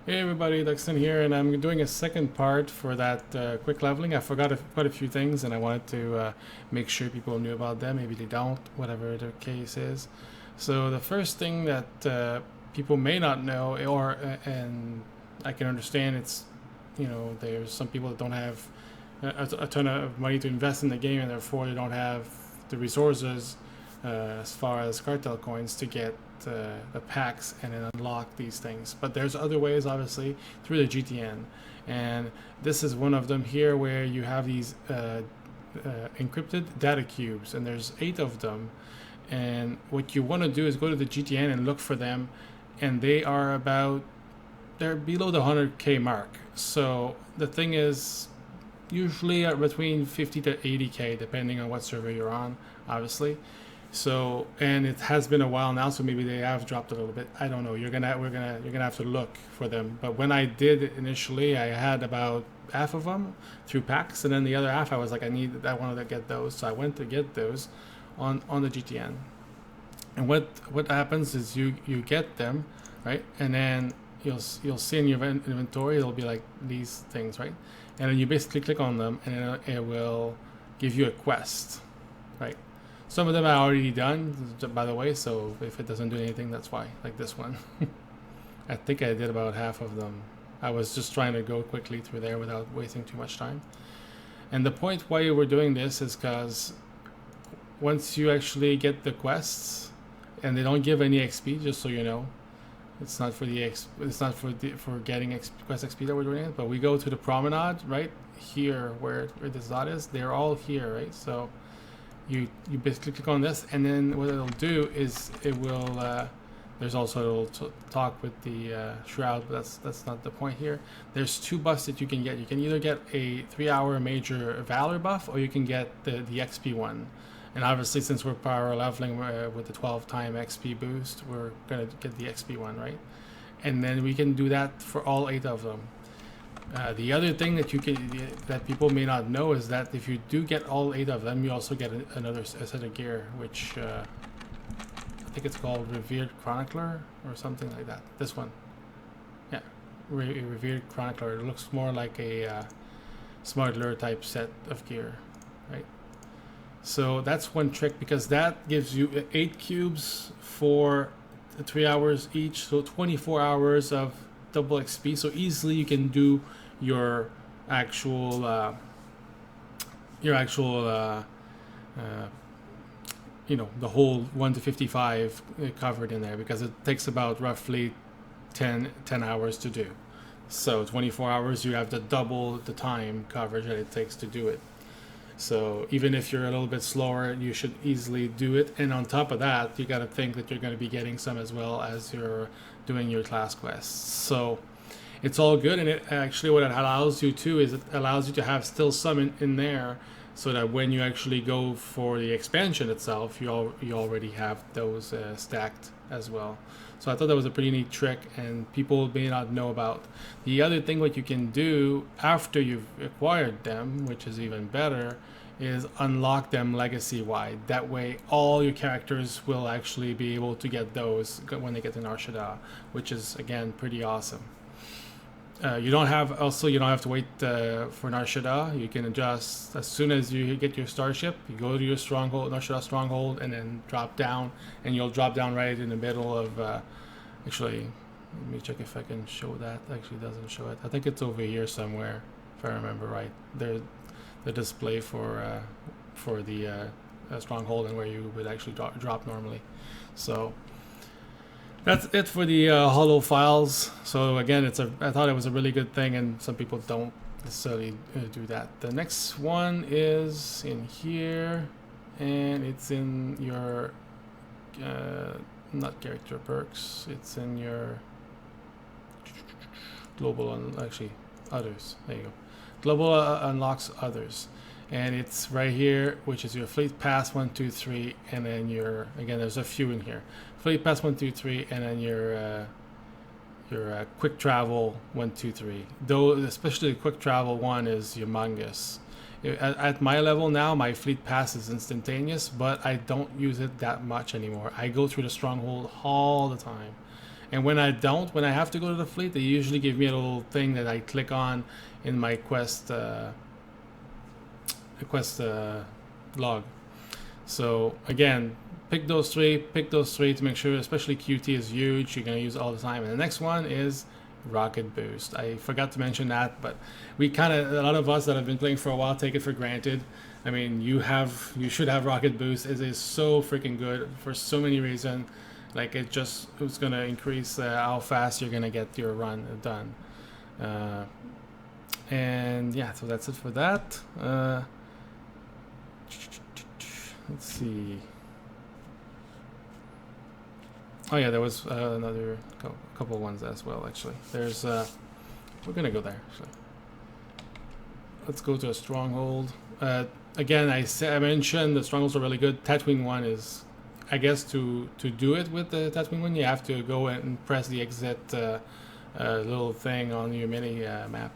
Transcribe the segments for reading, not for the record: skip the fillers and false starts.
Hey everybody, DXUN here, and I'm doing a second part for that quick leveling. I forgot quite a few things, and I wanted to make sure people knew about them. Maybe they don't, whatever the case is. So the first thing that people may not know, and I can understand, it's there's some people that don't have a ton of money to invest in the game, and therefore they don't have the resources as far as cartel coins to get the packs and then unlock these things. But there's other ways, obviously, through the GTN, and this is one of them here, where you have these encrypted data cubes, and there's 8 of them. And what you want to do is go to the GTN and look for them, and they're below the 100k mark. So the thing is, usually between 50 to 80k, depending on what server you're on, obviously. So, and it has been a while now, so maybe they have dropped a little bit. I don't know. You're gonna have to look for them. But when I did it initially, I had about half of them through packs, and then the other half I was like, I wanted to get those, so I went to get those on the GTN. And what happens is you get them, right, and then you'll see in your inventory it'll be like these things, right, and then you basically click on them, and it will give you a quest, right. Some of them are already done, by the way, so if it doesn't do anything, that's why. Like this one. I think I did about half of them. I was just trying to go quickly through there without wasting too much time. And the point why we're doing this is because once you actually get the quests, and they don't give any XP, just so you know, it's not for for getting quest XP that we're doing it, but we go to the promenade right here where this dot is. They're all here, right? So you basically click on this, and then what it'll do is it will there's also a little talk with the shroud, but that's not the point here. There's 2 buffs that you can get. You can either get a 3-hour major valor buff, or you can get the XP one. And obviously, since we're power leveling with the 12-time XP boost, we're gonna get the XP one, right? And then we can do that for all 8 of them. The other thing that people may not know is that if you do get all 8 of them, you also get another set of gear, which I think it's called Revered Chronicler or something like that. This one, yeah, Revered Chronicler. It looks more like a Smuggler type set of gear, right? So that's one trick, because that gives you 8 cubes for 3 hours each, so 24 hours of double XP. So easily you can do your actual the whole 1 to 55 covered in there, because it takes about roughly 10 hours to do. So 24 hours, you have the double the time coverage that it takes to do it. So even if you're a little bit slower, you should easily do it. And on top of that, you got to think that you're going to be getting some as well as you're doing your class quests. So it's all good. And it actually, what it allows you to is, it allows you to have still some in there, so that when you actually go for the expansion itself, you already have those stacked as well. So I thought that was a pretty neat trick, and people may not know about. The other thing what you can do after you've acquired them, which is even better, is unlock them legacy-wide. That way all your characters will actually be able to get those when they get in SWTOR, which is, again, pretty awesome. You don't have to wait for an SWTOR. You can just, as soon as you get your starship, you go to your stronghold, SWTOR stronghold, and then drop down, and you'll drop down right in the middle of. Actually, let me check if I can show that. Actually, it doesn't show it. I think it's over here somewhere, if I remember right. The display for the stronghold, and where you would actually drop normally. So that's it for the hollow files. So again, I thought it was a really good thing, and some people don't necessarily do that. The next one is in here, and it's in your not character perks. It's in your global actually others. There you go. Global unlocks others, and it's right here, which is your fleet pass 1, 2, 3, and then your, again, there's a few in here. Fleet pass 1, 2, 3, and then your quick travel 1, 2, 3. Though especially the quick travel one is humongous. At my level now, my fleet pass is instantaneous, but I don't use it that much anymore. I go through the stronghold all the time, And when I don't, when I have to go to the fleet, they usually give me a little thing that I click on in my quest log. So again, pick those three to make sure, especially QT is huge, you're going to use all the time. And the next one is rocket boost. I forgot to mention that, but we kind of, a lot of us that have been playing for a while take it for granted. I mean, you should have rocket boost. It is so freaking good for so many reasons. Like it's going to increase how fast you're going to get your run done. And yeah, so that's it for that. Let's see. Oh yeah, there was another couple ones as well. Actually, there's we're gonna go there. Actually, let's go to a stronghold. Again, I mentioned the strongholds are really good. Tatooine one is, I guess, to do it with the Tatooine one, you have to go and press the exit little thing on your mini map.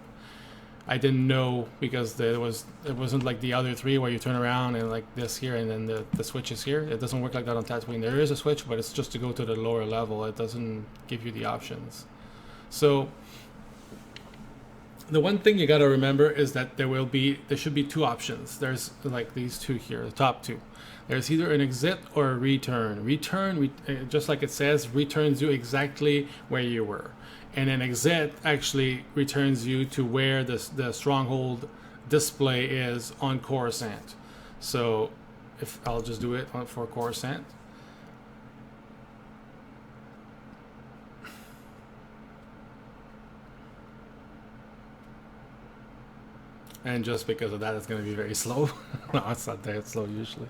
I didn't know because it wasn't like the other three where you turn around and like this here and then the switch is here. It doesn't work like that on Tatooine. There is a switch, but it's just to go to the lower level. It doesn't give you the options. So the one thing you got to remember is that there should be two options. There's like these two here, the top two. There's either an exit or a return. Return, just like it says, returns you exactly where you were. And an exit actually returns you to where the stronghold display is on Coruscant. So if I'll just do it for Coruscant. And just because of that, it's going to be very slow. No, it's not that slow usually.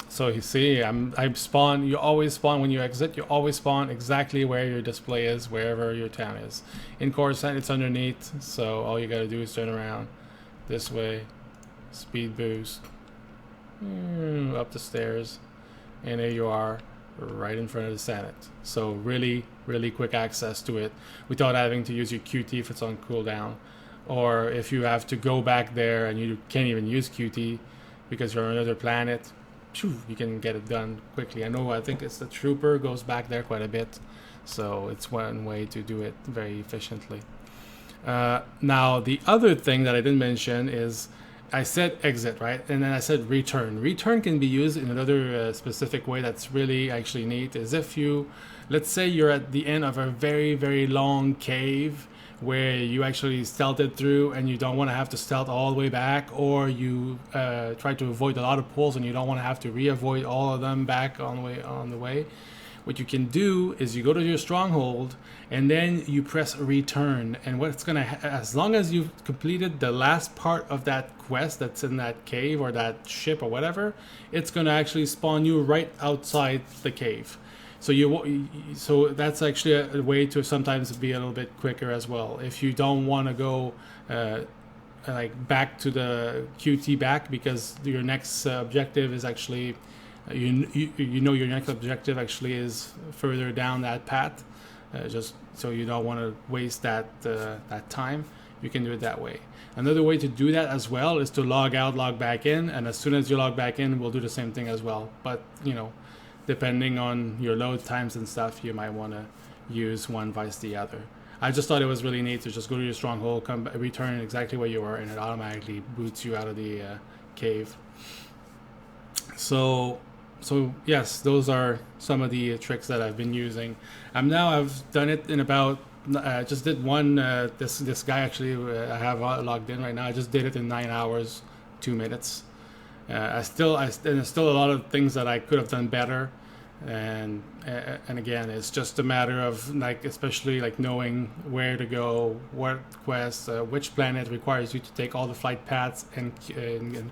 So you see, you always spawn when you exit, you always spawn exactly where your display is, wherever your town is. In Coruscant, it's underneath, so all you gotta do is turn around this way, speed boost, up the stairs, and there you are, right in front of the Senate. So really, really quick access to it without having to use your QT if it's on cooldown. Or if you have to go back there and you can't even use QT because you're on another planet, you can get it done quickly. I think it's the trooper goes back there quite a bit, so it's one way to do it very efficiently. Now the other thing that I didn't mention is I said exit, right? And then I said return. Return can be used in another specific way that's really actually neat, is if let's say you're at the end of a very, very long cave where you actually stealthed through and you don't want to have to stealth all the way back, or you try to avoid a lot of pulls and you don't want to have to re-avoid all of them back on the way. What you can do is you go to your stronghold and then you press return, and what's gonna as long as you've completed the last part of that quest that's in that cave or that ship or whatever, it's gonna actually spawn you right outside the cave. So that's actually a way to sometimes be a little bit quicker as well. If you don't want to go like back to the QT back because your next objective is actually your next objective actually is further down that path, just so you don't want to waste that time, you can do it that way. Another way to do that as well is to log out, log back in, and as soon as you log back in, we'll do the same thing as well. But depending on your load times and stuff, you might want to use one vice the other. I just thought it was really neat to just go to your stronghold, return exactly where you were, and it automatically boots you out of the cave. So yes, those are some of the tricks that I've been using. I've done it in about, just did one, this guy actually I have logged in right now, I just did it in 9 hours, 2 minutes. And there's still a lot of things that I could have done better, and again, it's just a matter of especially knowing where to go, what quests, which planet requires you to take all the flight paths and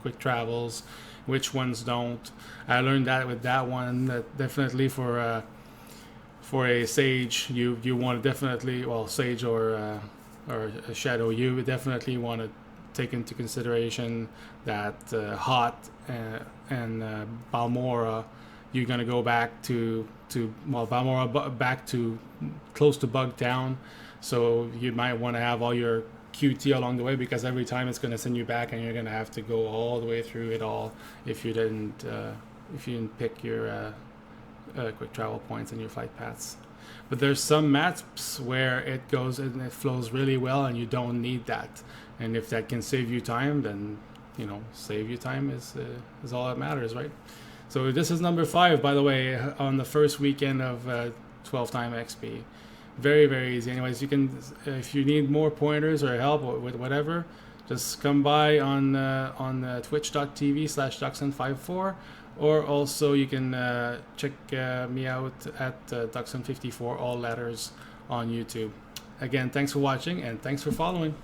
quick travels, which ones don't. I learned that with that one, that definitely for a sage, you want to definitely, sage or a shadow, you would definitely want to take into consideration that Hot and Balmora, you're gonna go back to Balmora back to close to Bugtown, so you might want to have all your QT along the way, because every time it's going to send you back, and you're going to have to go all the way through it all if you didn't pick your quick travel points and your flight paths. But there's some maps where it goes and it flows really well, and you don't need that. And if that can save you time, then save you time is all that matters, right? So this is number 5, by the way, on the first weekend of 12 time XP. Very, very easy. Anyways, you can, if you need more pointers or help with whatever, just come by on twitch.tv/DXUN54, or also you can check me out at DXUN54, all letters, on YouTube. Again, thanks for watching, and thanks for following.